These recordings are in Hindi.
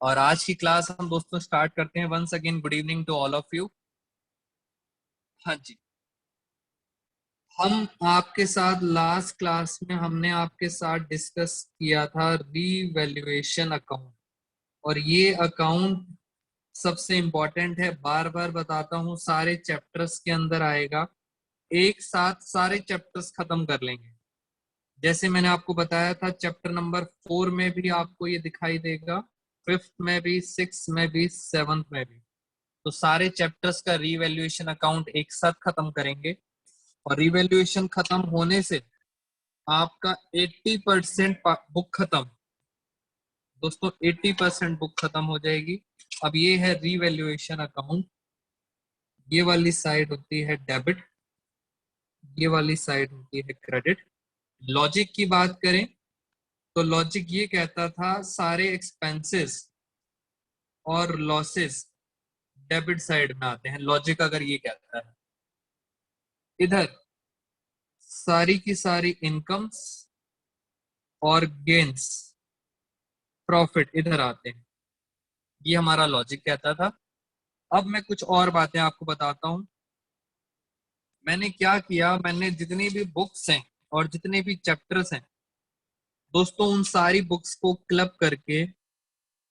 और आज की क्लास हम दोस्तों स्टार्ट करते हैं। Once again good evening to all of you. हाँ जी, हम आपके साथ लास्ट क्लास में हमने आपके साथ डिस्कस किया था रीवैल्यूएशन अकाउंट। और ये अकाउंट सबसे इम्पोर्टेंट है, बार बार बताता हूँ, सारे चैप्टर्स के अंदर आएगा। एक साथ सारे चैप्टर्स खत्म कर लेंगे। जैसे मैंने आपको बताया था, चैप्टर नंबर 4 में भी आपको ये दिखाई देगा, 5th में भी, 6th में भी, 7th में भी। तो सारे चैप्टर्स का रीवैल्यूएशन अकाउंट एक साथ खत्म करेंगे। और रिवैल्यूएशन खत्म होने से आपका 80% बुक खत्म। दोस्तों 80% बुक खत्म हो जाएगी। अब ये है रिवैल्यूएशन अकाउंट। ये वाली साइड होती है डेबिट, ये वाली साइड होती है क्रेडिट। लॉजिक की बात करें तो लॉजिक ये कहता था सारे एक्सपेंसेस और लॉसेस डेबिट साइड में आते हैं। लॉजिक अगर ये कहता है इधर सारी की सारी इनकम्स और गेन्स, प्रॉफिट इधर आते हैं। ये हमारा लॉजिक कहता था। अब मैं कुछ और बातें आपको बताता हूं। मैंने क्या किया, मैंने जितनी भी बुक्स हैं और जितने भी चैप्टर्स हैं दोस्तों, उन सारी बुक्स को क्लब करके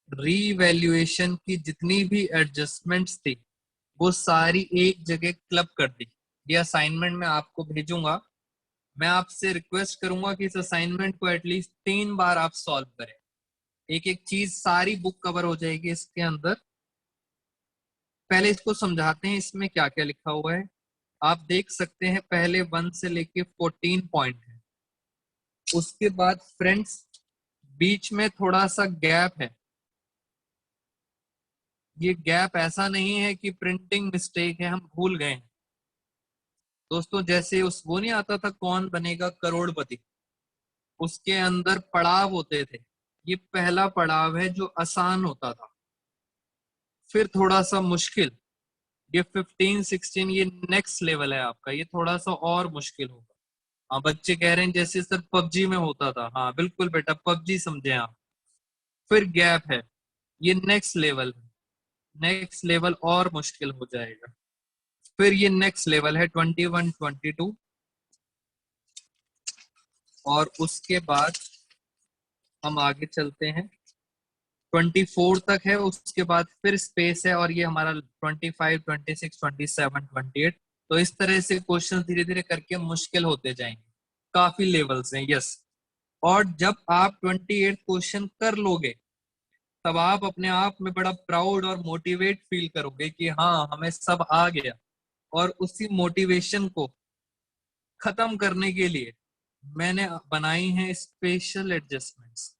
रीवैल्यूएशन की जितनी भी एडजस्टमेंट्स थी वो सारी एक जगह क्लब कर दी। ये असाइनमेंट मैं आपको भेजूंगा। मैं आपसे रिक्वेस्ट करूंगा कि इस असाइनमेंट को एटलीस्ट 3 बार आप सॉल्व करें। एक एक चीज, सारी बुक कवर हो जाएगी इसके अंदर। पहले इसको समझाते हैं इसमें क्या क्या लिखा हुआ है। आप देख सकते हैं पहले 1 से लेके 14 पॉइंट है। उसके बाद फ्रेंड्स बीच में थोड़ा सा गैप है। ये गैप ऐसा नहीं है कि प्रिंटिंग मिस्टेक है, हम भूल गए हैं दोस्तों। जैसे उस वो नहीं आता था कौन बनेगा करोड़पति, उसके अंदर पड़ाव होते थे। ये पहला पड़ाव है जो आसान होता था, फिर थोड़ा सा मुश्किल, ये 15 16, ये नेक्स्ट लेवल है आपका, ये थोड़ा सा और मुश्किल होगा। हाँ, बच्चे कह रहे हैं जैसे सर पबजी में होता था। हाँ बिल्कुल बेटा, पबजी समझे आप। फिर गैप है, ये नेक्स्ट लेवल है। नेक्स्ट लेवल और मुश्किल हो जाएगा। फिर ये नेक्स्ट लेवल है 21 22। और उसके बाद हम आगे चलते हैं 24 तक है। उसके बाद फिर स्पेस है और ये हमारा 25 26 27 28। तो इस तरह से क्वेश्चन धीरे धीरे करके मुश्किल होते जाएंगे। काफी लेवल्स हैं, यस। और जब आप 28 क्वेश्चन कर लोगे तब आप अपने आप में बड़ा प्राउड और मोटिवेट फील करोगे कि हाँ हमें सब आ गया। और उसी मोटिवेशन को खत्म करने के लिए मैंने बनाई हैं स्पेशल एडजस्टमेंट्स।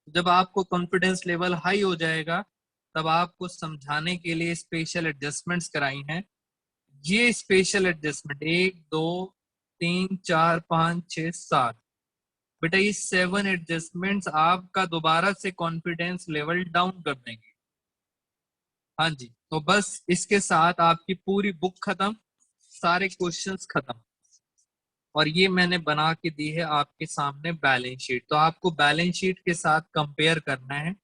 जब आपको कॉन्फिडेंस लेवल हाई हो जाएगा तब आपको समझाने के लिए स्पेशल एडजस्टमेंट्स कराई हैं। ये स्पेशल एडजस्टमेंट 1 2 3 4 5 6 7, बेटा ये 7 एडजस्टमेंट्स आपका दोबारा से कॉन्फिडेंस लेवल डाउन कर देंगे। हाँ जी, तो बस इसके साथ आपकी पूरी बुक खत्म, सारे क्वेश्चंस खत्म। और ये मैंने बना के दी है आपके सामने बैलेंस शीट। तो आपको बैलेंस शीट के साथ कंपेयर करना है।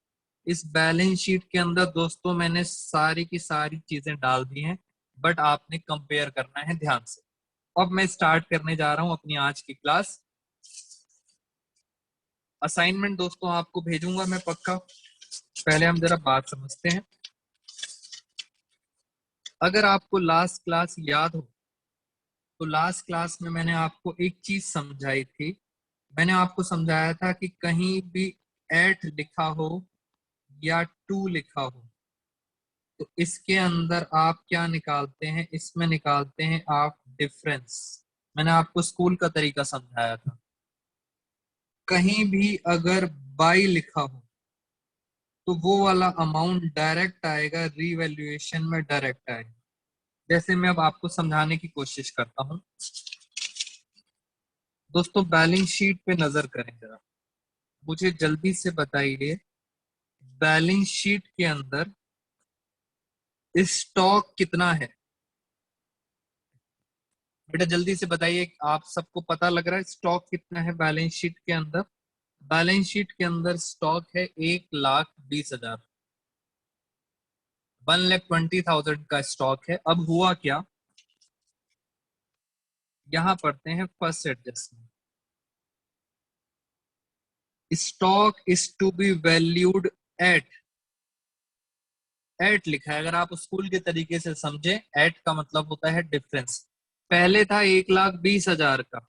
इस बैलेंस शीट के अंदर दोस्तों मैंने सारी की सारी चीजें डाल दी हैं, बट आपने कंपेयर करना है ध्यान से। अब मैं स्टार्ट करने जा रहा हूं अपनी आज की क्लास। असाइनमेंट दोस्तों आपको भेजूंगा मैं पक्का। पहले हम जरा बात समझते हैं। अगर आपको लास्ट क्लास याद हो तो लास्ट क्लास में मैंने आपको एक चीज समझाई थी। मैंने आपको समझाया था कि कहीं भी 8 लिखा हो या 2 लिखा हो तो इसके अंदर आप क्या निकालते हैं, इसमें निकालते हैं आप डिफरेंस। मैंने आपको स्कूल का तरीका समझाया था। कहीं भी अगर बाई लिखा हो तो वो वाला अमाउंट डायरेक्ट आएगा, रीवैल्यूएशन में डायरेक्ट आएगा। जैसे मैं अब आपको समझाने की कोशिश करता हूं। दोस्तों बैलेंस शीट पे नजर करें जरा, मुझे जल्दी से बताइए बैलेंस शीट के अंदर स्टॉक कितना है। बेटा जल्दी से बताइए, आप सबको पता लग रहा है स्टॉक कितना है बैलेंस शीट के अंदर? बैलेंस शीट के अंदर स्टॉक है 1,20,000। 1,20,000 का स्टॉक है। अब हुआ क्या, यहां पढ़ते हैं first adjustment. Stock is to be valued at लिखा है। अगर आप स्कूल के तरीके से समझे, एट का मतलब होता है डिफरेंस। पहले था 1,20,000 का,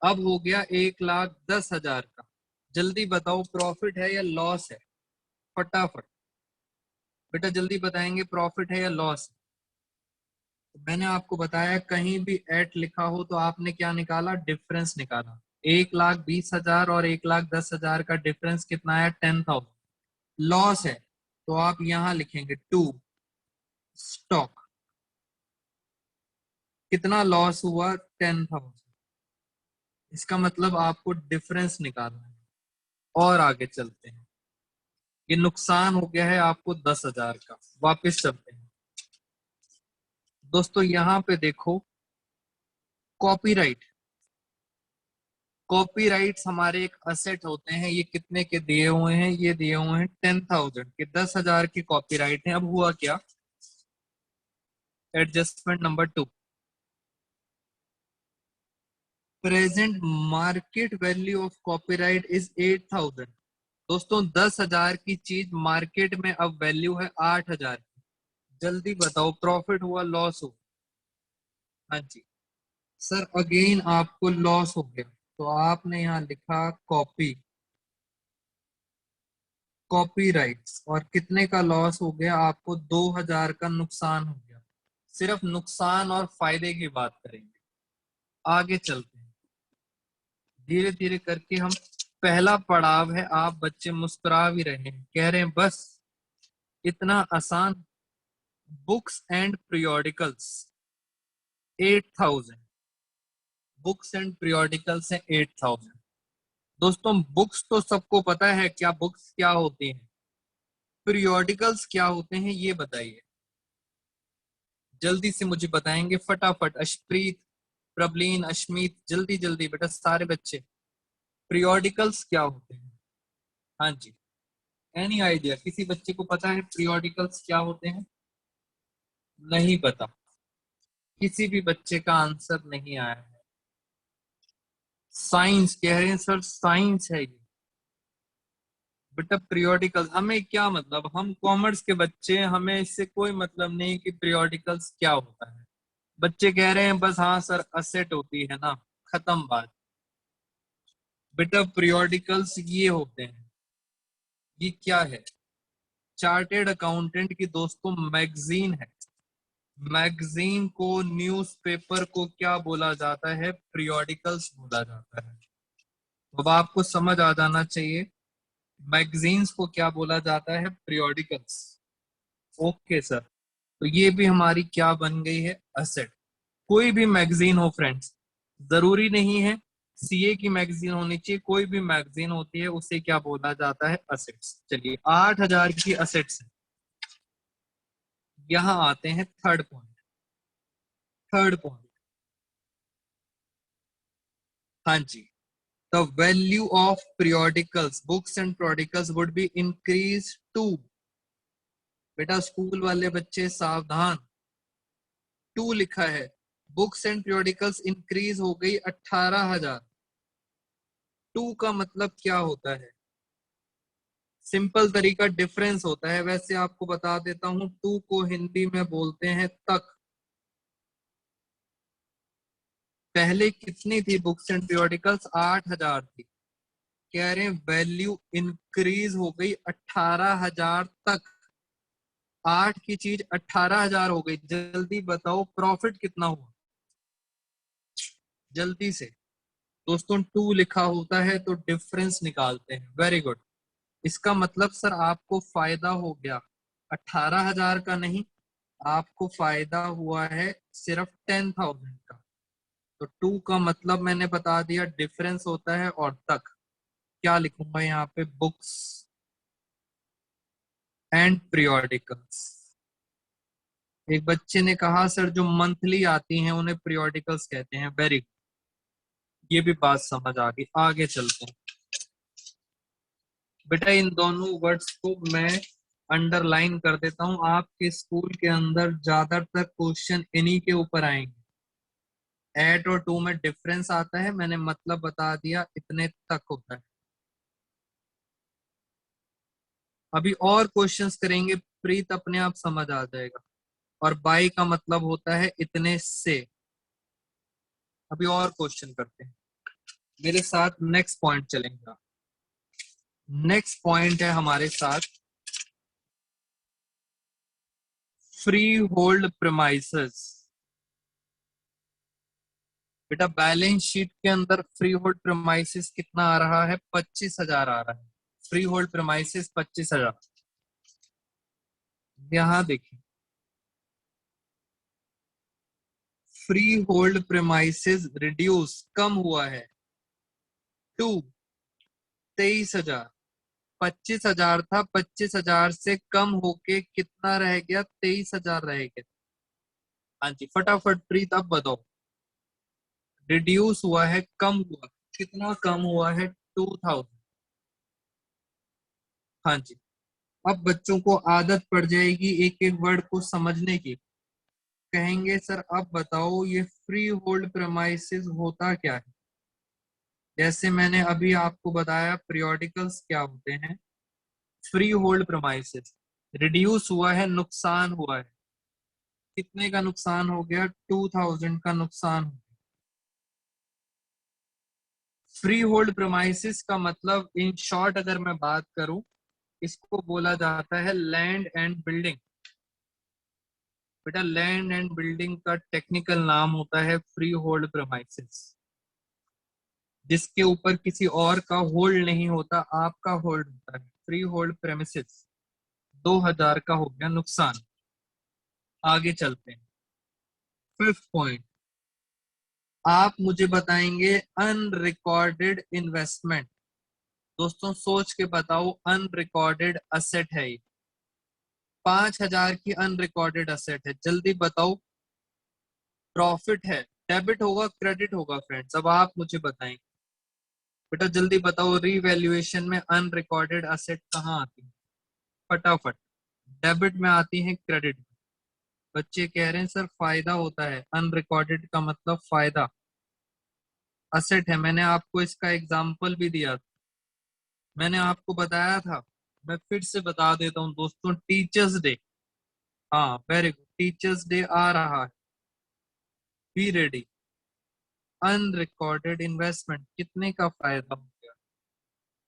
अब हो गया 1,10,000 का। जल्दी बताओ प्रॉफिट है या लॉस है, फटाफट बेटा जल्दी बताएंगे, प्रॉफिट है या लॉस है। तो मैंने आपको बताया कहीं भी एट लिखा हो तो आपने क्या निकाला, डिफरेंस निकाला। 1,20,000 और 1,10,000 का डिफरेंस कितना है, 10,000। लॉस है तो आप यहां लिखेंगे टू स्टॉक। कितना लॉस हुआ, 10,000। इसका मतलब आपको डिफरेंस निकालना है। और आगे चलते हैं, ये नुकसान हो गया है आपको 10,000 का। वापस चलते हैं दोस्तों, यहां पे देखो कॉपीराइट। कॉपीराइट्स हमारे एक असेट होते हैं। ये कितने के दिए हुए हैं, ये दिए हुए हैं 10,000 के। 10,000 की कॉपीराइट है। अब हुआ क्या, adjustment number 2, present market value of copyright is 8,000। दोस्तों 10,000 की चीज मार्केट में अब वैल्यू है 8,000 की। जल्दी बताओ प्रॉफिट हुआ लॉस हुआ। हाँ जी सर, अगेन आपको लॉस हो गया तो आपने यहाँ लिखा कॉपीराइट्स। और कितने का लॉस हो गया आपको, 2,000 का नुकसान हो गया। सिर्फ नुकसान और फायदे की बात करेंगे। आगे चलते हैं धीरे धीरे करके हम। पहला पड़ाव है, आप बच्चे मुस्कुरा भी रहे हैं, कह रहे हैं बस इतना आसान। Books and periodicals 8,000। Books and periodicals है 8,000। दोस्तों बुक्स तो सबको पता है क्या, बुक्स क्या होती हैं, periodicals क्या होते हैं ये बताइए। जल्दी से मुझे बताएंगे फटाफट। अशप्रीत, प्रबलीन, अश्मीत, जल्दी जल्दी बेटा सारे बच्चे, periodicals क्या होते हैं। हाँ जी, एनी आइडिया, किसी बच्चे को पता है periodicals क्या होते हैं, नहीं पता, किसी भी बच्चे का आंसर नहीं आया है। साइंस कह रहे हैं सर, साइंस है ये बेटा। पीरियोडिकल्स हमें क्या मतलब, हम कॉमर्स के बच्चे हैं, हमें इससे कोई मतलब नहीं कि पीरियोडिकल्स क्या होता है। बच्चे कह रहे हैं बस हाँ सर असेट होती है ना, खत्म बात। बेटा पीरियोडिकल्स ये होते हैं, ये क्या है, चार्टेड अकाउंटेंट की दोस्तों मैगजीन है। मैगजीन को, न्यूज़पेपर को क्या बोला जाता है, पीरियोडिकल्स बोला जाता है। अब आपको समझ आ जाना चाहिए मैगजीन्स को क्या बोला जाता है, पीरियोडिकल्स। ओके सर, तो ये भी हमारी क्या बन गई है, असेट। कोई भी मैगजीन हो फ्रेंड्स, जरूरी नहीं है सीए की मैगजीन होनी चाहिए, कोई भी मैगजीन होती है उसे क्या बोला जाता है, असेट्स। चलिए 8,000 की असेट्स है। यहां आते हैं थर्ड पॉइंट। थर्ड पॉइंट, हाँ जी, the value of periodicals books and periodicals would be increase to. बेटा स्कूल वाले बच्चे सावधान, टू लिखा है। बुक्स एंड periodicals इंक्रीज हो गई 18,000। टू का मतलब क्या होता है, सिंपल तरीका डिफरेंस होता है। वैसे आपको बता देता हूं, टू को हिंदी में बोलते हैं तक। पहले कितनी थी बुक्स एंड periodicals, 8,000 थी। कह रहे हैं वैल्यू इंक्रीज हो गई 18,000 तक। 8 की चीज 18,000 हो गई। जल्दी बताओ प्रॉफिट कितना हुआ, जल्दी से। दोस्तों टू लिखा होता है तो डिफरेंस निकालते हैं, वेरी गुड। इसका मतलब सर आपको फायदा हो गया 18,000 का नहीं, आपको फायदा हुआ है सिर्फ 10,000 का। तो टू का मतलब मैंने बता दिया, डिफरेंस होता है। और तक क्या लिखूंगा यहाँ पे, बुक्स एंड periodicals। एक बच्चे ने कहा सर जो मंथली आती हैं उन्हें periodicals कहते हैं, वेरी, ये भी बात समझ आ गई। आगे चलते हैं बेटा, इन दोनों वर्ड्स को मैं अंडरलाइन कर देता हूं, आपके स्कूल के अंदर ज्यादातर क्वेश्चन इन्हीं के ऊपर आएंगे। 8 और 2 में डिफरेंस आता है, मैंने मतलब बता दिया, इतने तक होता है। अभी और क्वेश्चंस करेंगे, प्रीत अपने आप समझ आ जाएगा। और बाई का मतलब होता है इतने से। अभी और क्वेश्चन करते हैं, मेरे साथ नेक्स्ट पॉइंट चलेंगे। नेक्स्ट पॉइंट है हमारे साथ फ्री होल्ड प्रेमाइसेस। बेटा बैलेंस शीट के अंदर फ्री होल्ड प्रेमाइसेस कितना आ रहा है? 25,000 आ रहा है। Free hold premises 25,000। यहां देखिए, फ्री होल्ड प्रेमाइसेस रिड्यूस कम हुआ है टू 23,000। 25,000 था, 25,000 से कम होके कितना रह गया? 23,000 रह गया। हाँ जी, फटाफट प्रीत अब बताओ। रिड्यूस हुआ है, कम हुआ, कितना कम हुआ है? 2,000। हाँ जी। अब बच्चों को आदत पड़ जाएगी एक एक वर्ड को समझने की। कहेंगे सर अब बताओ ये फ्री होल्ड प्रेमाइसेस होता क्या है? जैसे मैंने अभी आपको बताया पीरियोडिकल्स क्या होते हैं। फ्री होल्ड प्रेमाइसेस रिड्यूस हुआ है, नुकसान हुआ है। कितने का नुकसान हो गया? 2,000 का नुकसान हो गया। फ्री होल्ड प्रेमाइसेस का मतलब इन शॉर्ट अगर मैं बात करूं, इसको बोला जाता है लैंड एंड बिल्डिंग। बेटा लैंड एंड बिल्डिंग का टेक्निकल नाम होता है फ्री होल्ड प्रेमाइसेस, जिसके ऊपर किसी और का होल्ड नहीं होता, आपका होल्ड होता है। फ्री होल्ड प्रेमिसेस 2,000 का हो गया नुकसान। आगे चलते हैं, फिफ्थ पॉइंट। आप मुझे बताएंगे अनरिकॉर्डेड इन्वेस्टमेंट। दोस्तों सोच के बताओ, अनरिकॉर्डेड असेट है ये। 5,000 की अनरिकॉर्डेड असेट है, जल्दी बताओ। प्रॉफिट है, डेबिट होगा क्रेडिट होगा? फ्रेंड्स अब आप मुझे बताएंगे। बेटा जल्दी बताओ, रीवैल्यूएशन में अनरिकॉर्डेड असेट कहाँ आती है? फटाफट। डेबिट में आती है, क्रेडिट में। बच्चे कह रहे हैं सर फायदा होता है, अनरिकॉर्डेड का मतलब फायदा। असेट है, मैंने आपको इसका एग्जाम्पल भी दिया था, मैंने आपको बताया था। मैं फिर से बता देता हूँ दोस्तों, टीचर्स डे। हाँ वेरी गुड, टीचर्स डे आ रहा है, बी रेडी। अनरिकॉर्डेड इन्वेस्टमेंट कितने का फायदा हो गया?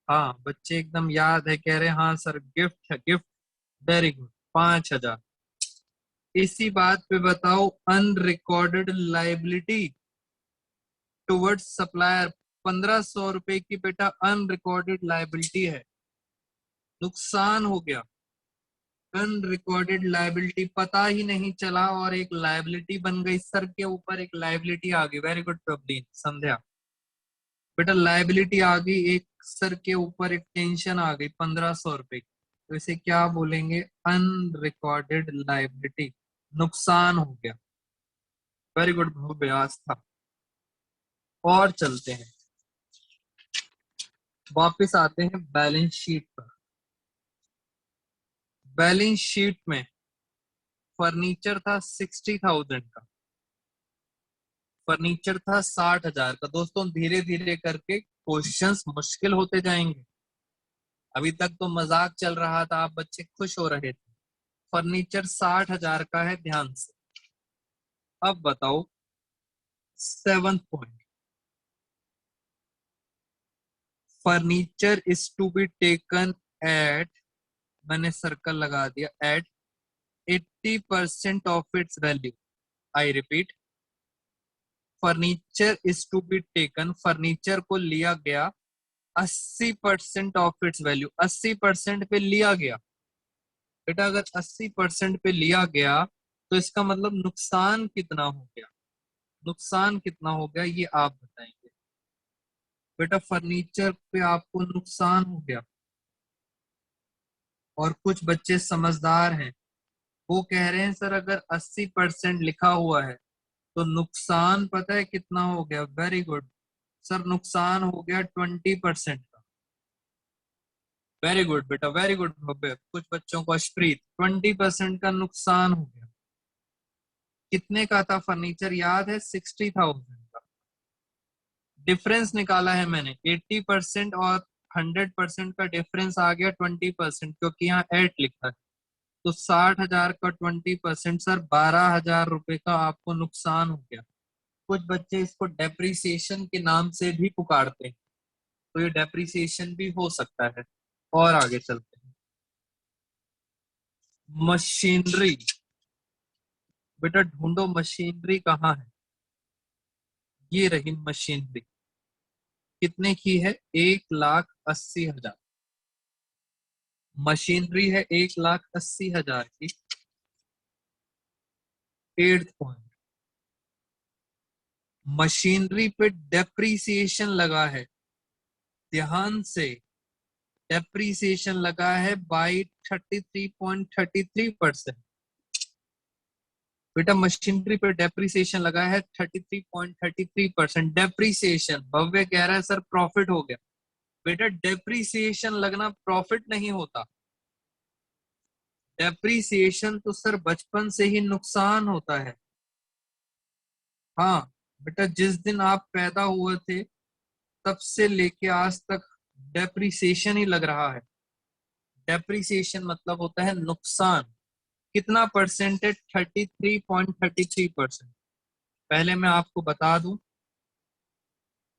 हाँ बच्चे एकदम याद है, कह रहे हैं हाँ सर गिफ्ट है, गिफ्ट। Very good, 5,000। इसी बात पे बताओ, अनरिकॉर्डेड लाइबिलिटी टुवर्ड्स सप्लायर 1,500 रुपए की बेटा अनरिकॉर्डेड लाइबिलिटी है, नुकसान हो गया। अनरिकॉर्डेड लाइबिलिटी पता ही नहीं चला और एक लाइबिलिटी बन गई, सर के ऊपर एक लाइबिलिटी आ गई। वेरी गुड प्रबलीन संध्या। बेटा लाइबिलिटी आ गई, एक सर के ऊपर एक टेंशन आ गई 1,500 रुपए की, तो इसे क्या बोलेंगे? अनरिकॉर्डेड लाइबिलिटी, नुकसान हो गया। वेरी गुड प्रयास था। और चलते हैं, वापस आते हैं बैलेंस शीट पर। बैलेंस शीट में फर्नीचर था 60,000 का, फर्नीचर था 60,000 का। दोस्तों धीरे धीरे करके क्वेश्चंस मुश्किल होते जाएंगे। अभी तक तो मजाक चल रहा था, आप बच्चे खुश हो रहे थे। फर्नीचर 60,000 का है, ध्यान से। अब बताओ seventh point. Furniture is to be taken at, मैंने सर्कल लगा दिया, at 80% of its value. I repeat, furniture is to be taken, furniture को लिया गया 80% ऑफ इट्स वैल्यू। 80% पे लिया गया। बेटा अगर 80% पे लिया गया तो इसका मतलब नुकसान कितना हो गया? नुकसान कितना हो गया ये आप बताएंगे। बेटा फर्नीचर पे आपको नुकसान हो गया, और कुछ बच्चे समझदार हैं, वो कह रहे हैं सर अगर 80% लिखा हुआ है तो नुकसान पता है कितना हो गया? वेरी गुड सर, नुकसान हो गया 20% का। वेरी गुड बेटा, वेरी गुड भव्य। कुछ बच्चों को अशप्रीत 20% का नुकसान हो गया। कितने का था फर्नीचर याद है? 60,000 का। डिफरेंस निकाला है मैंने, 80% और 100% का डिफरेंस आ गया 20%, क्योंकि यहाँ एट लिखा है। तो 60,000 का 20% सर 12,000 रुपए का आपको नुकसान हो गया। कुछ बच्चे इसको डेप्रिसिएशन के नाम से भी पुकारते हैं, तो ये डेप्रिसिएशन भी हो सकता है। और आगे चलते हैं। मशीनरी, बेटा ढूंढो मशीनरी कहाँ है। ये रही मशीनरी। कितने की है? 1,80,000। मशीनरी है 1,80,000 की। 8th पॉइंट, मशीनरी पे डेप्रीसिएशन लगा है, ध्यान से, डेप्रीसिएशन लगा है बाई 33.33%। बेटा मशीनरी पे डेप्रीसिएशन लगा है 33.33%। डेप्रीसिएशन, भव्य कह रहा है सर प्रॉफिट हो गया। बेटा डेप्रीसिएशन लगना प्रॉफिट नहीं होता। डेप्रीसिएशन तो सर बचपन से ही नुकसान होता है। हाँ बेटा, जिस दिन आप पैदा हुए थे तब से लेके आज तक डेप्रीसिएशन ही लग रहा है। डेप्रीसिएशन मतलब होता है नुकसान। कितना परसेंट है? 33.33%। पहले मैं आपको बता दूं,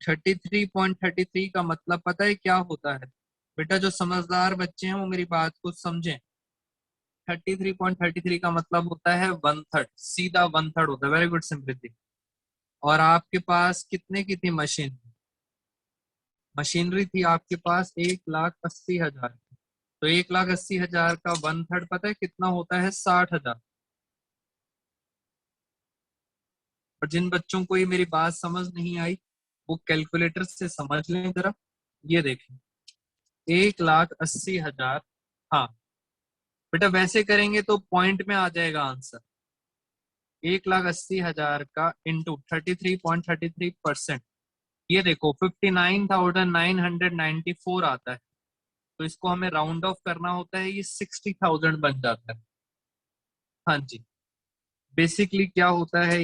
33.33 का मतलब पता है क्या होता है? बेटा जो समझदार बच्चे हैं वो मेरी बात को समझें। 33.33 का मतलब होता है 1/3, सीधा 1/3 होता है। वेरी गुड समृद्धि। और आपके पास कितने की थी मशीन? मशीनरी थी आपके पास 1,80,000 की। तो 1,80,000 का 1/3 पता है कितना होता है? 60,000। और जिन बच्चों को ये मेरी बात समझ नहीं आई वो कैलकुलेटर से समझ लें जरा। ये देखें, 1,80,000। हाँ बेटा, वैसे करेंगे तो पॉइंट में आ जाएगा आंसर। 1,80,000 का इंटू 33.33%, ये देखो 59,994 आता है। तो इसको हमें राउंड ऑफ करना होता है, ये 60,000 बन जाता है। हाँ जी, बेसिकली क्या होता है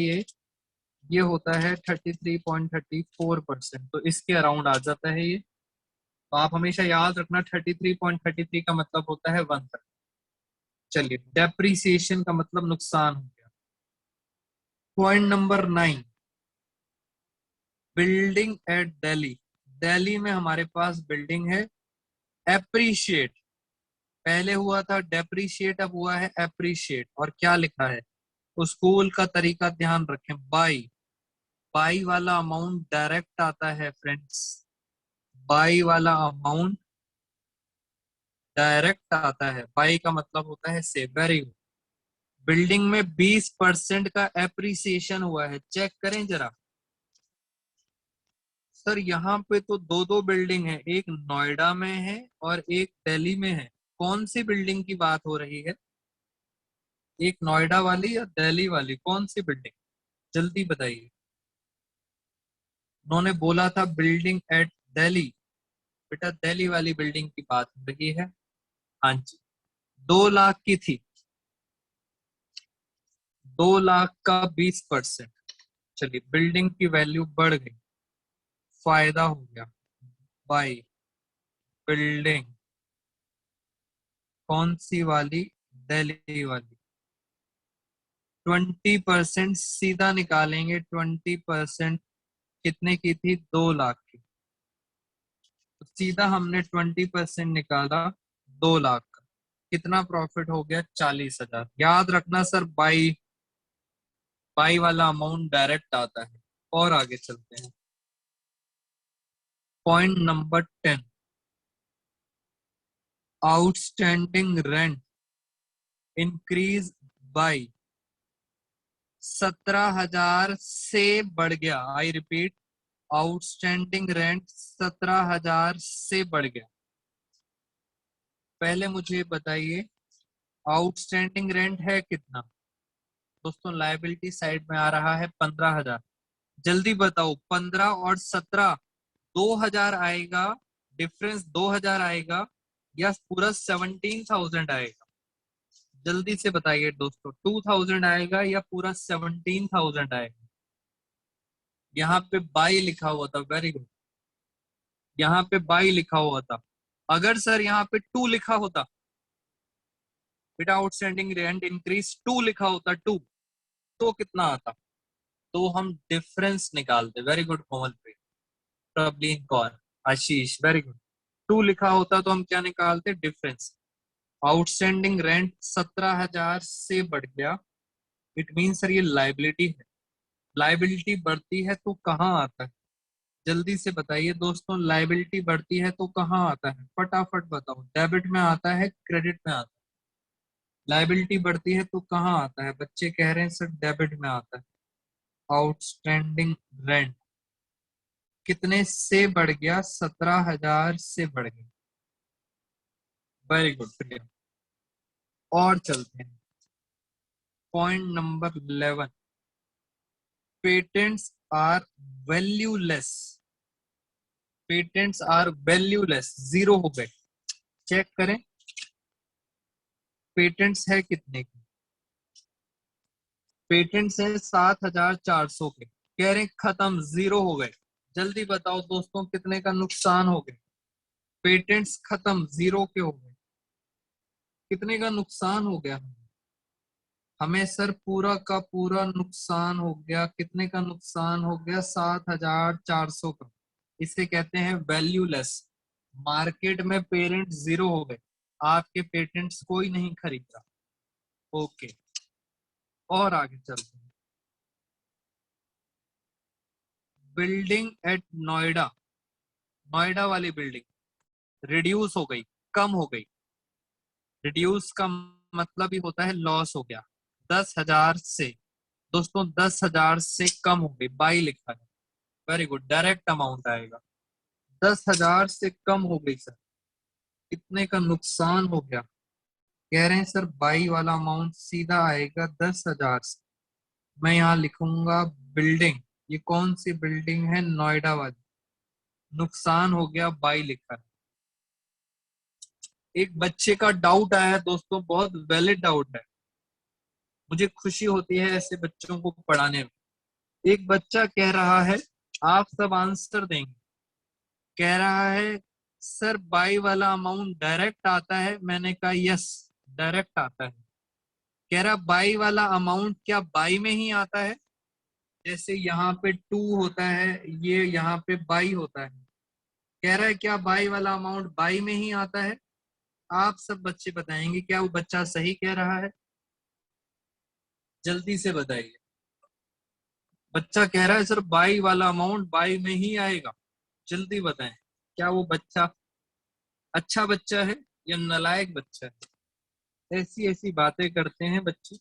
ये होता है 33.34%, तो इसके अराउंड आ जाता है ये। तो आप हमेशा याद रखना 33.33 का मतलब होता है 1/3। चलिए, डेप्रीसिएशन का मतलब नुकसान हो गया। Point number 9, building at Delhi. Delhi में हमारे पास बिल्डिंग है। एप्रिशिएट, पहले हुआ था डेप्रिशिएट, अब हुआ है एप्रिशिएट। और क्या लिखा है? उस स्कूल का तरीका ध्यान रखें। बाई, बाई वाला अमाउंट डायरेक्ट आता है फ्रेंड्स। बाई वाला अमाउंट डायरेक्ट आता है। बाई का मतलब होता है से। Very good. बिल्डिंग में 20% का एप्रिसिएशन हुआ है, चेक करें जरा। सर यहाँ पे तो दो दो बिल्डिंग है, एक नोएडा में है और एक दिल्ली में है। कौन सी बिल्डिंग की बात हो रही है? एक नोएडा वाली या दिल्ली वाली, कौन सी बिल्डिंग? जल्दी बताइए। उन्होंने बोला था बिल्डिंग एट दिल्ली। बेटा दिल्ली वाली बिल्डिंग की बात हो रही है। हाँ जी, 2 लाख की थी। 2 लाख का 20%। चलिए, बिल्डिंग की वैल्यू बढ़ गई, फायदा हो गया। बाई बिल्डिंग, कौन सी वाली? दिल्ली वाली। 20% सीधा निकालेंगे। 20% कितने की थी? 2 लाख की। तो सीधा हमने 20% निकाला 2 लाख का। कितना प्रॉफिट हो गया? 40,000। याद रखना सर, बाई बाई वाला अमाउंट डायरेक्ट आता है। और आगे चलते हैं। Point number 10, outstanding rent increase by 17,000 से बढ़ गया। आई रिपीट, आउटस्टैंडिंग रेंट 17,000 से बढ़ गया। पहले मुझे बताइए, आउटस्टैंडिंग रेंट है कितना? दोस्तों लायबिलिटी साइड में आ रहा है 15,000। जल्दी बताओ, 15 और 17, 2,000 आएगा। डिफरेंस 2,000 आएगा। या पूरा 17,000 आएगा? जल्दी से बताइए दोस्तों, 2,000 आएगा या पूरा 17,000 आएगा? यहाँ पे बाई लिखा हुआ था, वेरी गुड। यहाँ पे बाई लिखा हुआ था। अगर सर यहाँ पे 2 लिखा होता बेटा, आउटस्टैंडिंग रेंट इंक्रीज 2 लिखा होता, 2, तो कितना आता? तो हम डिफरेंस निकालते। वेरी गुड कोमलप्रीत, प्रबलीन कौर, आशीष, वेरी गुड। 2 लिखा होता तो हम क्या निकालते? डिफरेंस। आउटस्टैंडिंग रेंट 17,000 से बढ़ गया, इट मीन सर ये लाइबिलिटी है। लाइबिलिटी बढ़ती है तो कहाँ आता है? जल्दी से बताइए दोस्तों, लाइबिलिटी बढ़ती है तो कहाँ आता है? फटाफट बताओ। डेबिट में आता है, क्रेडिट में आता है? लाइबिलिटी बढ़ती है तो कहाँ आता है? बच्चे कह रहे हैं सर डेबिट में आता है। आउटस्टैंडिंग रेंट कितने से बढ़ गया? 17,000 से बढ़ गया। Very good Priya. और चलते हैं point number 11। Patents are valueless. Patents are valueless, zero हो गए। चेक करें पेटेंट्स है कितने की। पेटेंट्स है 7,400 के। कह रहे खत्म, जीरो हो गए। जल्दी बताओ दोस्तों कितने का नुकसान हो गया? पेटेंट्स खत्म, जीरो के हो गए। कितने का नुकसान हो गया? हमें सर पूरा का पूरा नुकसान हो गया। कितने का नुकसान हो गया? 7,400 का। इसे कहते हैं वैल्यूलेस। मार्केट में पेरेंट जीरो हो गए, आपके पेटेंट्स कोई नहीं खरीद रहा। ओके, और आगे चलते हैं। बिल्डिंग एट नोएडा, नोएडा वाली बिल्डिंग रिड्यूस हो गई, कम हो गई। रिड्यूस का मतलब ही होता है लॉस हो गया। 10,000 से दोस्तों 10,000 से कम हो गई, बाई लिखा है। वेरी गुड, डायरेक्ट अमाउंट आएगा। 10,000 से कम हो गई सर, कितने का नुकसान हो गया? कह रहे हैं सर बाई वाला अमाउंट सीधा आएगा 10,000 से। मैं यहाँ लिखूंगा बिल्डिंग, ये कौन सी बिल्डिंग है? नोएडा वाली। नुकसान हो गया, बाई लिखा है। एक बच्चे का डाउट आया है दोस्तों, बहुत वैलिड डाउट है। मुझे खुशी होती है ऐसे बच्चों को पढ़ाने में। एक बच्चा कह रहा है, आप सब आंसर देंगे। कह रहा है सर बाई वाला अमाउंट डायरेक्ट आता है। मैंने कहा यस, डायरेक्ट आता है। कह रहा बाई वाला अमाउंट क्या बाई में ही आता है? जैसे यहाँ पे 2 होता है, ये यहाँ पे बाई होता है। कह रहा है क्या बाई वाला अमाउंट बाई में ही आता है? आप सब बच्चे बताएंगे क्या वो बच्चा सही कह रहा है? जल्दी से बताइए। बच्चा कह रहा है सर बाई वाला अमाउंट बाई में ही आएगा। जल्दी बताएं, क्या वो बच्चा अच्छा बच्चा है या नालायक बच्चा है? ऐसी ऐसी बातें करते हैं बच्चे।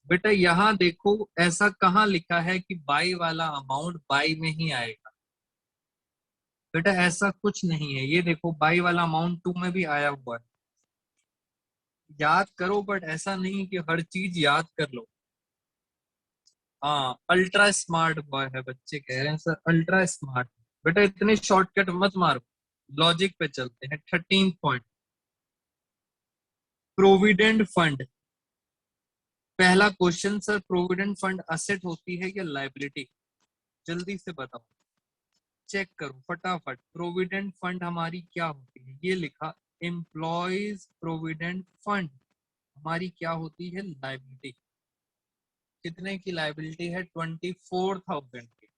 बेटा यहाँ देखो, ऐसा कहाँ लिखा है कि बाई वाला अमाउंट बाई में ही आएगा? बेटा ऐसा कुछ नहीं है। ये देखो बाई वाला अमाउंट 2 में भी आया हुआ है। याद करो, बट ऐसा नहीं कि हर चीज याद कर लो। हाँ, अल्ट्रा स्मार्ट बॉय है, बच्चे कह रहे हैं सर अल्ट्रा स्मार्ट। बेटा इतने शॉर्टकट मत मारो, लॉजिक पे चलते हैं। 13 पॉइंट, प्रोविडेंट फंड। पहला question sir, provident fund asset होती है या लाइबिलिटी? जल्दी से बताओ, चेक करो फटाफट। प्रोविडेंट फंड हमारी क्या होती है? ये लिखा एम्प्लॉयज प्रोविडेंट फंड हमारी क्या होती है? लाइबिलिटी। कितने की लाइबिलिटी है? 24,000 की।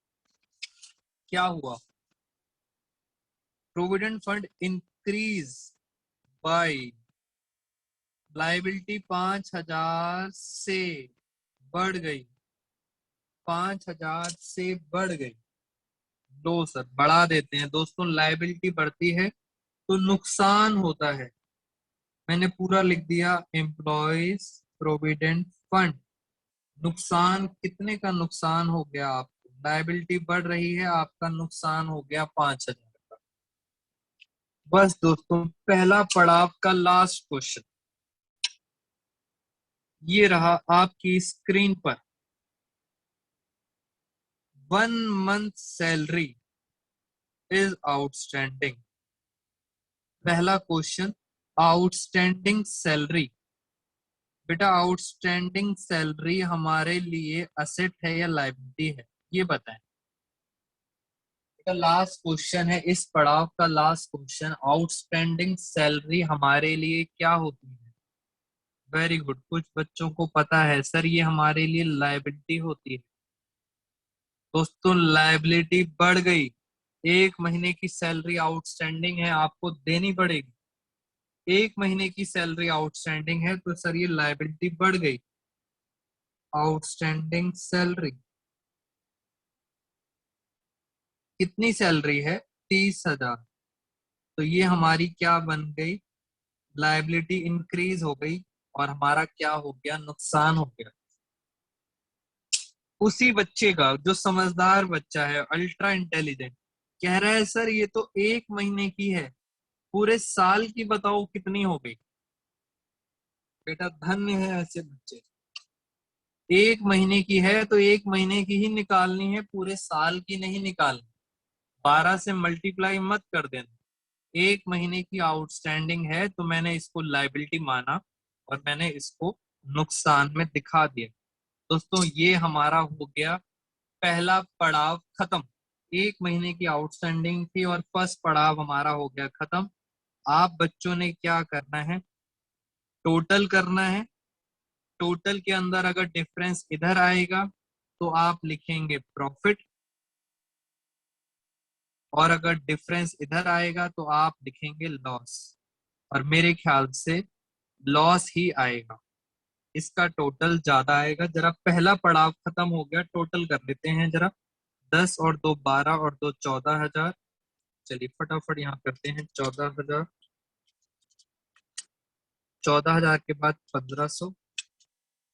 क्या हुआ? Provident fund increase by, liability 5,000 से बढ़ गई, 5,000 से बढ़ गई। दो सर बढ़ा देते हैं दोस्तों, लाइबिलिटी बढ़ती है तो नुकसान होता है। मैंने पूरा लिख दिया, एम्प्लॉयज प्रोविडेंट फंड। नुकसान कितने का नुकसान हो गया आपको? लाइबिलिटी बढ़ रही है, आपका नुकसान हो गया 5,000 का। बस दोस्तों, पहला पड़ाव का लास्ट क्वेश्चन ये रहा आपकी स्क्रीन पर। 1 मंथ सैलरी इज आउटस्टैंडिंग। पहला क्वेश्चन, आउटस्टैंडिंग सैलरी। बेटा आउटस्टैंडिंग सैलरी हमारे लिए असेट है या लायबिलिटी है, ये बताएं। बेटा लास्ट क्वेश्चन है इस पड़ाव का, लास्ट क्वेश्चन, आउटस्टैंडिंग सैलरी हमारे लिए क्या होती है? वेरी गुड, कुछ बच्चों को पता है सर ये हमारे लिए लायबिलिटी होती है। दोस्तों लायबिलिटी बढ़ गई, 1 महीने की सैलरी आउटस्टैंडिंग है, आपको देनी पड़ेगी। 1 महीने की सैलरी आउटस्टैंडिंग है तो सर ये लायबिलिटी बढ़ गई। आउटस्टैंडिंग सैलरी कितनी सैलरी है? 30,000। तो ये हमारी क्या बन गई? लायबिलिटी इंक्रीज हो गई और हमारा क्या हो गया? नुकसान हो गया। उसी बच्चे का जो समझदार बच्चा है, अल्ट्रा इंटेलिजेंट, कह रहा है सर ये तो 1 महीने की है, पूरे साल की बताओ कितनी हो गई? बेटा धन्य है ऐसे बच्चे। 1 महीने की है तो 1 महीने की ही निकालनी है, पूरे साल की नहीं निकालनी। 12 से मल्टीप्लाई मत कर देना। 1 महीने की आउटस्टैंडिंग है तो मैंने इसको लाइबिलिटी माना और मैंने इसको नुकसान में दिखा दिया। दोस्तों ये हमारा हो गया पहला पड़ाव खत्म। 1 महीने की आउटस्टैंडिंग थी और फर्स्ट पड़ाव हमारा हो गया खत्म। आप बच्चों ने क्या करना है? टोटल करना है। टोटल के अंदर अगर डिफरेंस इधर आएगा तो आप लिखेंगे प्रॉफिट, और अगर डिफरेंस इधर आएगा तो आप लिखेंगे लॉस, और मेरे ख्याल से लॉस ही आएगा। इसका टोटल ज्यादा आएगा। जरा पहला पड़ाव खत्म हो गया, टोटल कर लेते हैं जरा। 10 और 2 12 और 2 14,000। चलिए फटाफट यहाँ करते हैं। 14,000, 14,000 के बाद 1,500,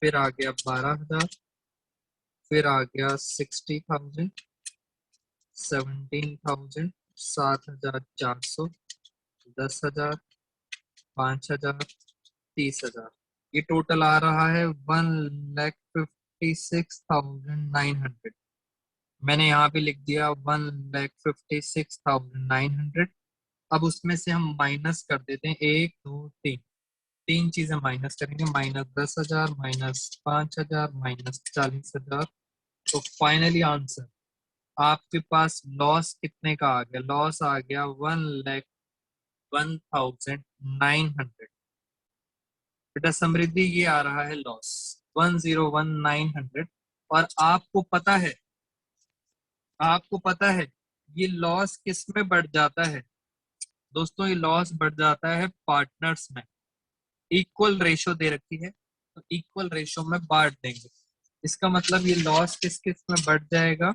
फिर आ गया 12,000, फिर आ गया 60,000, 17,000, 7,400, 10,000, 5,000, 30,000। ये टोटल आ रहा है 1,56,900। मैंने यहाँ पे लिख दिया 1,56,900। अब उसमें से हम माइनस कर देते हैं, 1 2 3, तीन चीजें माइनस करेंगे। -10,000, -5,000, -40,000। तो फाइनली आंसर आपके पास लॉस कितने का आ गया? लॉस आ गया 1,01,900। बेटा समृद्धि ये आ रहा है लॉस 1,01,900। और आपको पता है ये लॉस किस में बढ़ जाता है? दोस्तों ये लॉस बढ़ जाता है पार्टनर्स में। इक्वल रेशो दे रखी है तो इक्वल रेशो में बांट देंगे। इसका मतलब ये लॉस किस किस में बढ़ जाएगा?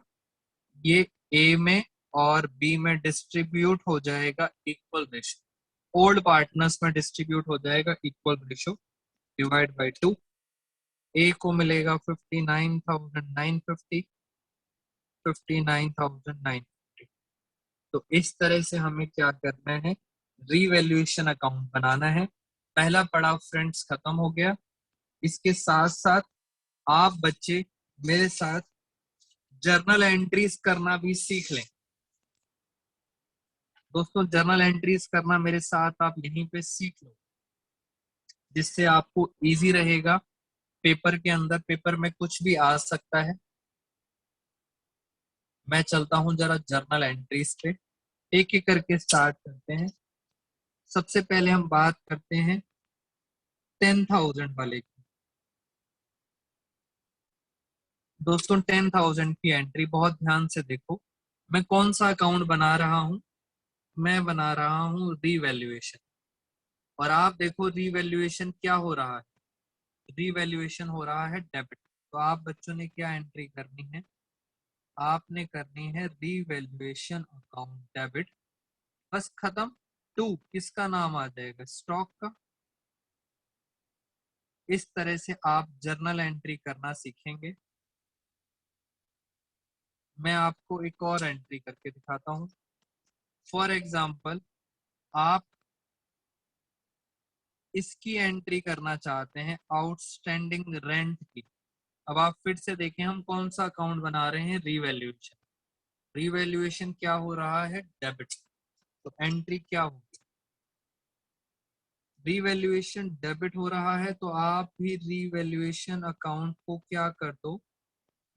ये ए में और बी में डिस्ट्रीब्यूट हो जाएगा इक्वल रेशो। ओल्ड पार्टनर्स में डिस्ट्रीब्यूट हो जाएगा इक्वल रेशो, डिवाइड बाई 2। ए को मिलेगा 59,950, 59,950। तो इस तरह से हमें क्या करना है? रीवैल्यूएशन अकाउंट बनाना है। पहला पड़ाव फ्रेंड्स खत्म हो गया। इसके साथ साथ आप बच्चे मेरे साथ जर्नल एंट्रीज करना भी सीख लें। दोस्तों जर्नल एंट्रीज करना मेरे साथ आप यहीं पे सीख लो, जिससे आपको इजी रहेगा। पेपर के अंदर, पेपर में कुछ भी आ सकता है। मैं चलता हूं जरा जर्नल एंट्रीज पे, एक एक करके स्टार्ट करते हैं। सबसे पहले हम बात करते हैं 10,000 वाले की। दोस्तों 10,000 की एंट्री बहुत ध्यान से देखो। मैं कौन सा अकाउंट बना रहा हूं? मैं बना रहा हूं रीवैल्यूएशन। और आप देखो रीवैल्यूएशन क्या हो रहा है? रीवैल्यूएशन हो रहा है डेबिट। तो आप बच्चों ने क्या एंट्री करनी है? आपने करनी है रीवैल्यूएशन अकाउंट डेबिट, बस खत्म। टू किसका नाम आ जाएगा? स्टॉक का। इस तरह से आप जर्नल एंट्री करना सीखेंगे। मैं आपको एक और एंट्री करके दिखाता हूं। फॉर एग्जाम्पल आप इसकी एंट्री करना चाहते हैं, आउटस्टैंडिंग रेंट की। अब आप फिर से देखें हम कौन सा अकाउंट बना रहे हैं? रीवैल्यूएशन। रीवैल्यूएशन क्या हो रहा है? डेबिट। तो एंट्री क्या होगी? रीवैल्यूएशन डेबिट हो रहा है तो आप भी रीवैल्यूएशन अकाउंट को क्या कर दो,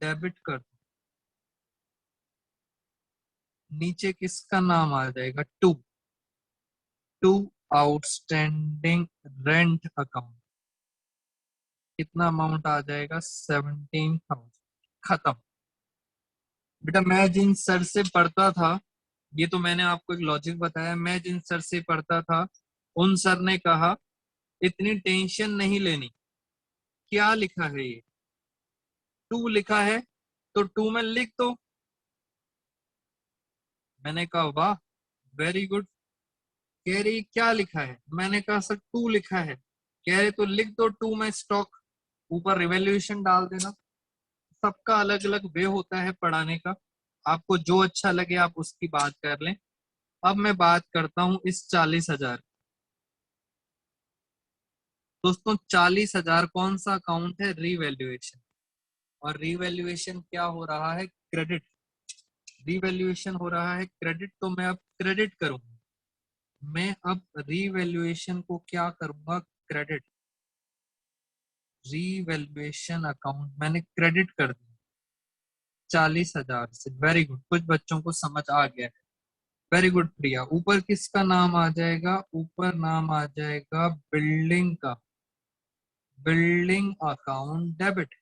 डेबिट कर दो। नीचे किसका नाम आ जाएगा, टू आउटस्टैंडिंग रेंट अकाउंट। कितना अमाउंट आ जाएगा, 17,000। खत्म। बेटा मैं जिन सर से पढ़ता था, ये तो मैंने आपको एक लॉजिक बताया, मैं जिन सर से पढ़ता था उन सर ने कहा इतनी टेंशन नहीं लेनी। क्या लिखा है ये, टू लिखा है तो टू में लिख दो। मैंने कहा वाह, वेरी गुड। कह रही क्या लिखा है, मैंने कहा सर टू लिखा है। कह रहे तो लिख दो टू में स्टॉक, ऊपर रिवैल्यूएशन डाल देना। सबका अलग अलग वे होता है पढ़ाने का, आपको जो अच्छा लगे आप उसकी बात कर लें। अब मैं बात करता हूं इस 40,000। दोस्तों 40,000 कौन सा अकाउंट है, रीवैल्यूएशन। और रीवैल्यूएशन क्या हो रहा है, क्रेडिट। रीवैल्यूएशन हो रहा है क्रेडिट, तो मैं अब क्रेडिट करूंगा। मैं अब रीवैल्यूएशन को क्या करूंगा, क्रेडिट। रीवैल्यूएशन अकाउंट मैंने क्रेडिट कर दिया 40,000 से। वेरी गुड, कुछ बच्चों को समझ आ गया है। वेरी गुड प्रिया। ऊपर किसका नाम आ जाएगा, ऊपर नाम आ जाएगा बिल्डिंग का, बिल्डिंग अकाउंट डेबिट।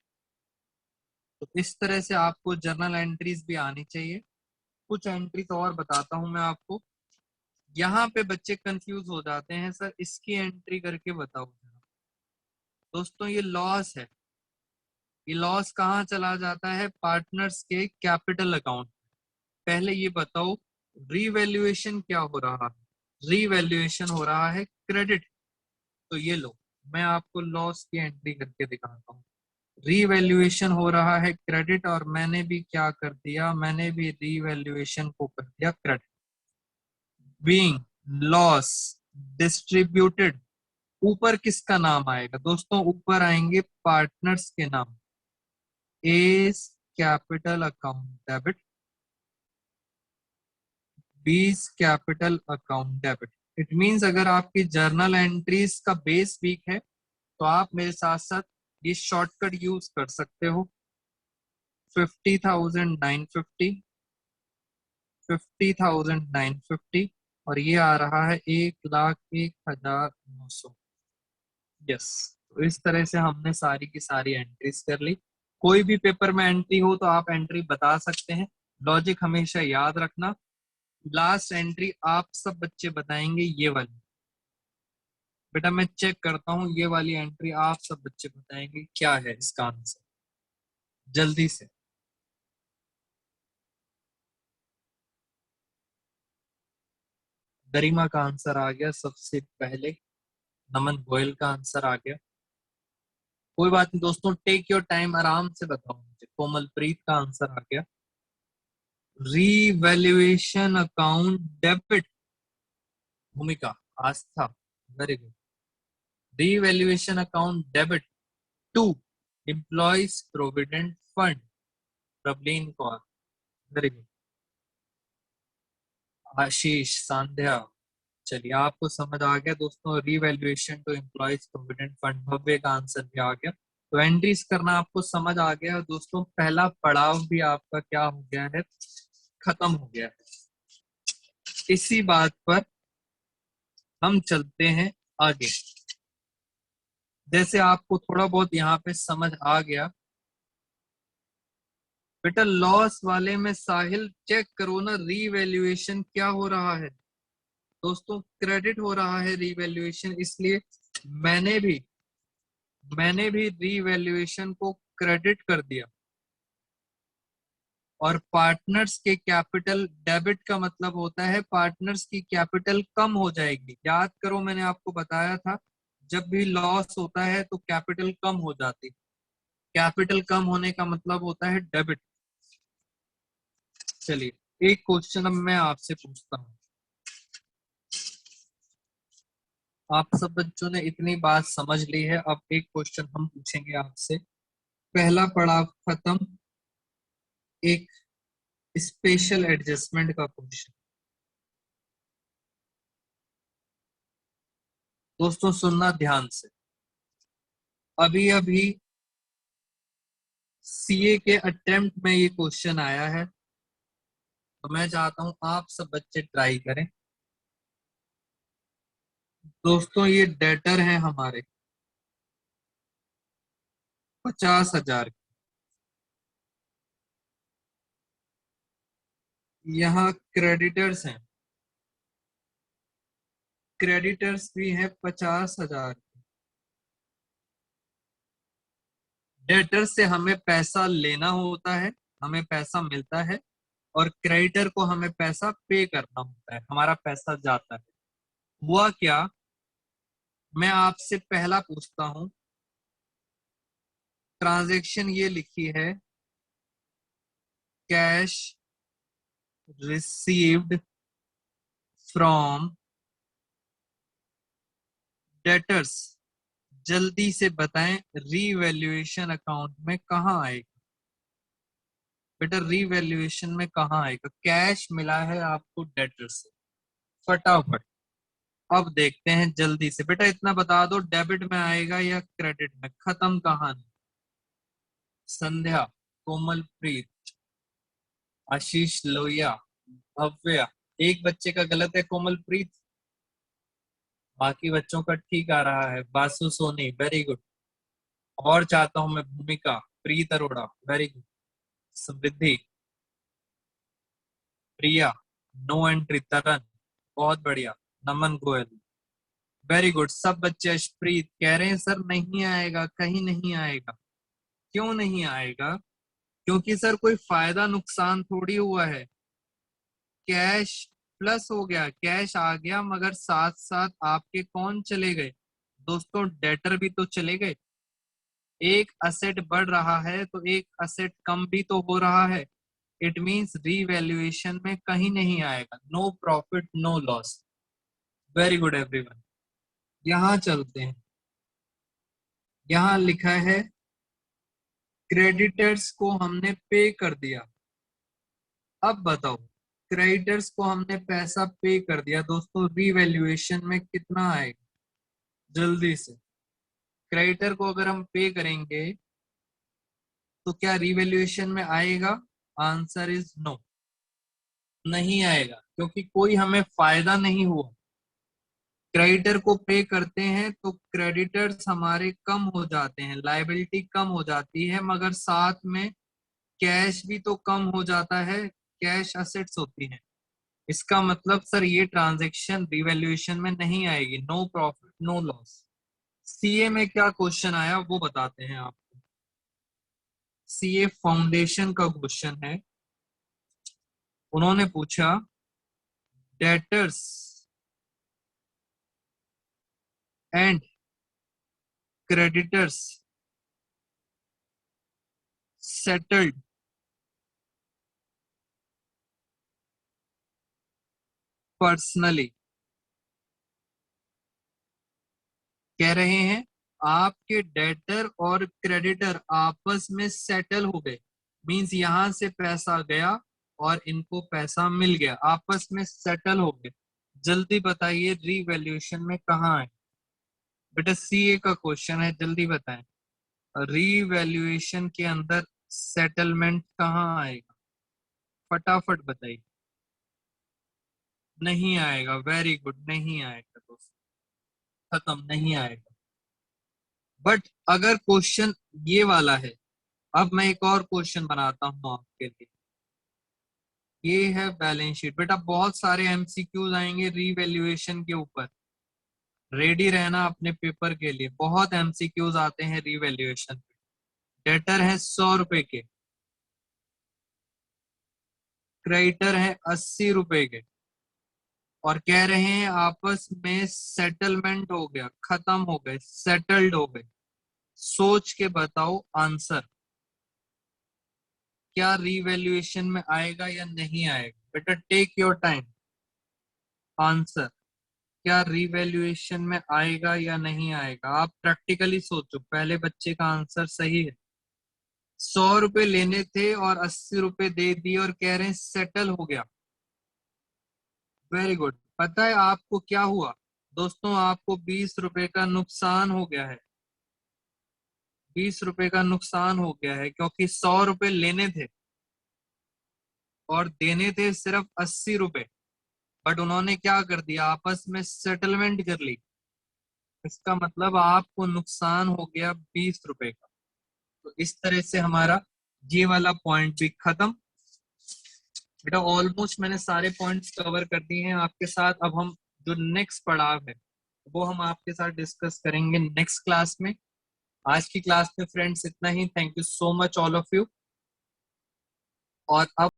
तो इस तरह से आपको जर्नल एंट्रीज भी आनी चाहिए। कुछ एंट्रीज और बताता हूं मैं आपको। यहाँ पे बच्चे कंफ्यूज हो जाते हैं, सर इसकी एंट्री करके बताओ जरा। दोस्तों ये लॉस है, ये लॉस कहाँ चला जाता है, पार्टनर्स के कैपिटल अकाउंट। पहले ये बताओ रीवैल्यूएशन क्या हो रहा है, रीवैल्यूएशन हो रहा है क्रेडिट। तो ये लो, मैं आपको लॉस की एंट्री करके दिखाता हूँ। रीवैल्यूएशन हो रहा है क्रेडिट और मैंने भी क्या कर दिया, मैंने भी रीवैल्यूएशन को कर दिया क्रेडिट। बीइंग लॉस डिस्ट्रीब्यूटेड, ऊपर किसका नाम आएगा दोस्तों, ऊपर आएंगे पार्टनर्स के नाम। एज कैपिटल अकाउंट डेबिट, बीज capital account debit. It means अगर आपकी जर्नल एंट्रीज का बेस वीक है तो आप मेरे साथ साथ ये शॉर्टकट यूज कर सकते हो। 50,950, 50,950 और ये आ रहा है 1,01,900। यस, तो इस तरह से हमने सारी की सारी एंट्रीज कर ली। कोई भी पेपर में एंट्री हो तो आप एंट्री बता सकते हैं। लॉजिक हमेशा याद रखना। लास्ट एंट्री आप सब बच्चे बताएंगे ये वाली। बेटा मैं चेक करता हूँ, ये वाली एंट्री आप सब बच्चे बताएंगे क्या है इसका आंसर, जल्दी से। गरिमा का आंसर आ गया सबसे पहले, नमन गोयल का आंसर आ गया। कोई बात नहीं दोस्तों, टेक योर टाइम, आराम से बताओ मुझे। कोमलप्रीत का आंसर आ गया, revaluation account debit. Bhumika, Aastha, very good. Revaluation account debit to employees provident fund, Prableen Kaur, very good. Ashish, Sandhya, चलिए आपको समझ आ गया दोस्तों। Revaluation to employees provident fund, Bhavya का आंसर भी आ गया। तो एंट्रीज करना आपको समझ आ गया दोस्तों। पहला पड़ाव भी आपका क्या हो गया है, खत्म हो गया है। इसी बात पर हम चलते हैं आगे। जैसे आपको थोड़ा बहुत यहाँ पे समझ आ गया, बेटा लॉस वाले में साहिल चेक करो ना, रीवैल्यूएशन क्या हो रहा है दोस्तों, क्रेडिट हो रहा है रीवैल्यूएशन। इसलिए मैंने भी रीवैल्यूएशन को क्रेडिट कर दिया। और पार्टनर्स के कैपिटल डेबिट का मतलब होता है पार्टनर्स की कैपिटल कम हो जाएगी। याद करो मैंने आपको बताया था, जब भी लॉस होता है तो कैपिटल कम हो जाती है। कैपिटल कम होने का मतलब होता है डेबिट। चलिए एक क्वेश्चन अब मैं आपसे पूछता हूँ। आप सब बच्चों ने इतनी बात समझ ली है, अब एक क्वेश्चन हम पूछेंगे आपसे। पहला पड़ाव खत्म, एक स्पेशल एडजस्टमेंट का क्वेश्चन। दोस्तों सुनना ध्यान से, अभी अभी सीए के अटेम्प्ट में ये क्वेश्चन आया है, तो मैं चाहता हूं आप सब बच्चे ट्राई करें। दोस्तों ये डेटर हैं हमारे 50,000, यहाँ क्रेडिटर्स हैं, क्रेडिटर्स भी हैं 50,000। डेटर से हमें पैसा लेना होता है, हमें पैसा मिलता है, और क्रेडिटर को हमें पैसा पे करना होता है, हमारा पैसा जाता है। हुआ क्या, मैं आपसे पहला पूछता हूं, ट्रांजैक्शन ये लिखी है, कैश रिसीव्ड फ्रॉम डेटर्स, जल्दी से बताएं रीवैल्यूएशन अकाउंट में कहां आएगा? बेटा रीवैल्यूएशन में कहां आएगा? कैश मिला है आपको डेटर से, फटाफट अब देखते हैं जल्दी से। बेटा इतना बता दो, डेबिट में आएगा या क्रेडिट में? खत्म कहानी। संध्या, कोमलप्रीत, आशीष लोहिया, भव्या, एक बच्चे का गलत है कोमलप्रीत, बाकी बच्चों का ठीक आ रहा है। Basu Soni, very good. और चाहता हूं मैं Bhumika, Preet Arora, very good. Samriddhi, Priya, no entry, Taran, बहुत बढ़िया। Naman Goyal, very good. सब बच्चे, अशप्रीत कह रहे हैं सर नहीं आएगा, कहीं नहीं आएगा। क्यों नहीं आएगा? क्योंकि सर कोई फायदा नुकसान थोड़ी हुआ है, कैश प्लस हो गया, कैश आ गया, मगर साथ साथ आपके कौन चले गए? दोस्तों डेटर भी तो चले गए। एक असेट बढ़ रहा है तो एक असेट कम भी तो हो रहा है। इट मींस रीवैल्यूएशन में कहीं नहीं आएगा, no profit no loss. Very good everyone. यहां चलते हैं, यहां लिखा है क्रेडिटर्स को हमने पे कर दिया। अब बताओ, क्रेडिटर्स को हमने पैसा पे कर दिया, दोस्तों रीवैल्यूएशन में कितना आएगा? जल्दी से, क्रेडिटर को अगर हम पे करेंगे तो क्या रीवैल्यूएशन में आएगा? आंसर इज नो, नहीं आएगा, क्योंकि कोई हमें फायदा नहीं हुआ। क्रेडिटर को पे करते हैं तो क्रेडिटर्स हमारे कम हो जाते हैं, लायबिलिटी कम हो जाती है, मगर साथ में कैश भी तो कम हो जाता है, कैश असेट्स होती हैं। इसका मतलब सर ये ट्रांजैक्शन रिवैल्यूएशन में नहीं आएगी, no profit no loss. CA में क्या क्वेश्चन आया वो बताते हैं आपको। सीए फाउंडेशन का क्वेश्चन है, उन्होंने पूछा debtors and creditors settled personally. कह रहे हैं आपके डेटर और क्रेडिटर आपस में सेटल हो गए, मींस यहां से पैसा गया और इनको पैसा मिल गया, आपस में सेटल हो गए। जल्दी बताइए रीवैल्यूएशन में कहाँ है? बेटा सीए का क्वेश्चन है, जल्दी बताएं रीवैल्यूएशन के अंदर सेटलमेंट कहाँ आएगा? फटाफट बताइए। नहीं आएगा, वेरी गुड, नहीं आएगा दोस्तों, खत्म, नहीं आएगा। बट अगर क्वेश्चन ये वाला है, अब मैं एक और क्वेश्चन बनाता हूं आपके लिए। ये है बैलेंस शीट। बेटा बहुत सारे एमसीक्यूज आएंगे रीवैल्यूएशन के ऊपर, रेडी रहना अपने पेपर के लिए। बहुत एमसीक्यूज आते हैं रीवैल्यूएशन पे। डेटर है 100 रुपए के, क्रेडिटर है 80 रुपए के, और कह रहे हैं आपस में सेटलमेंट हो गया, खत्म हो गए, सेटल्ड हो गए। सोच के बताओ आंसर, क्या रीवैल्यूएशन में आएगा या नहीं आएगा? बेटा टेक योर टाइम, आंसर क्या रिवैल्यूएशन में आएगा या नहीं आएगा? आप प्रैक्टिकली सोचो, पहले बच्चे का आंसर सही है। 100 रुपए लेने थे और 80 रुपए दे दिए और कह रहे हैं सेटल हो गया। Very good. पता है आपको क्या हुआ? दोस्तों आपको 20 रुपए का नुकसान हो गया है, 20 रुपए का नुकसान हो गया है, क्योंकि 100 रुपए लेने थे और देने थे सिर्फ 80 रुपए, बट उन्होंने क्या कर दिया, आपस में सेटलमेंट कर ली। इसका मतलब आपको नुकसान हो गया 20 रुपए का। तो इस तरह से हमारा ये वाला पॉइंट भी खत्म। बेटा ऑलमोस्ट मैंने सारे पॉइंट्स कवर कर दिए हैं आपके साथ। अब हम जो नेक्स्ट पड़ाव है वो हम आपके साथ डिस्कस करेंगे नेक्स्ट क्लास में। आज की क्लास में फ्रेंड्स इतना ही। Thank you so much all of you. और अब